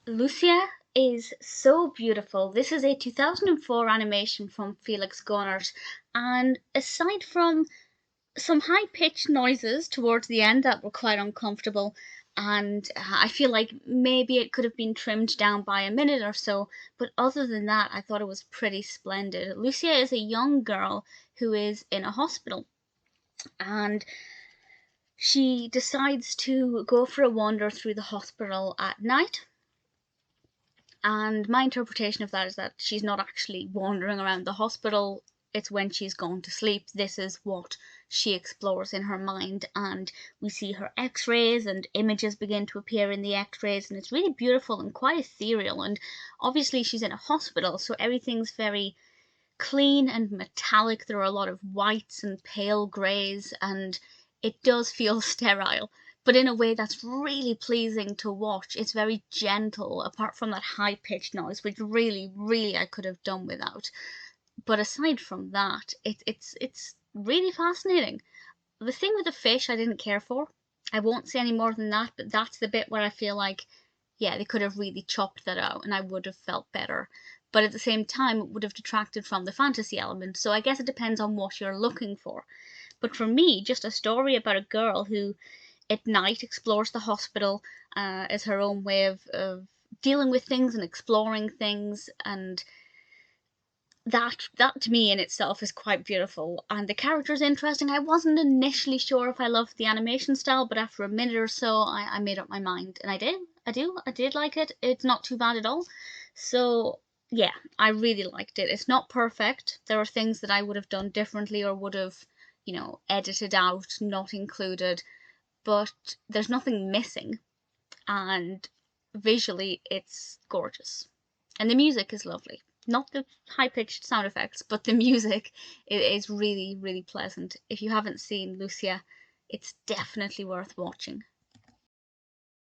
Lucia is so beautiful. This is a 2004 animation from Felix Gönnert, and aside from some high-pitched noises towards the end that were quite uncomfortable, and I feel like maybe it could have been trimmed down by a minute or so, but other than that, I thought it was pretty splendid. Lucia is a young girl who is in a hospital, and she decides to go for a wander through the hospital at night. And my interpretation of that is that she's not actually wandering around the hospital. It's when she's gone to sleep. This is what she explores in her mind, and we see her x-rays and images begin to appear in the x-rays, and it's really beautiful and quite ethereal. And obviously she's in a hospital, so everything's very clean and metallic. There are a lot of whites and pale greys, and it does feel sterile, but in a way that's really pleasing to watch. It's very gentle, apart from that high-pitched noise, which really I could have done without. But aside from that, it's really fascinating. The thing with the fish I didn't care for. I won't say any more than that, but that's the bit where I feel like, yeah, they could have really chopped that out and I would have felt better. But at the same time, it would have detracted from the fantasy element. So I guess it depends on what you're looking for. But for me, just a story about a girl who at night explores the hospital as her own way of dealing with things and exploring things, and that to me in itself is quite beautiful. And the character is interesting. I wasn't initially sure if I loved the animation style, but after a minute or so I made up my mind, and I did like it. It's not too bad at all. So yeah, I really liked it. It's not perfect. There are things that I would have done differently or would have, edited out, not included, but there's nothing missing, and visually it's gorgeous. And the music is lovely. Not the high-pitched sound effects, but the music is really pleasant. If you haven't seen Lucia, it's definitely worth watching.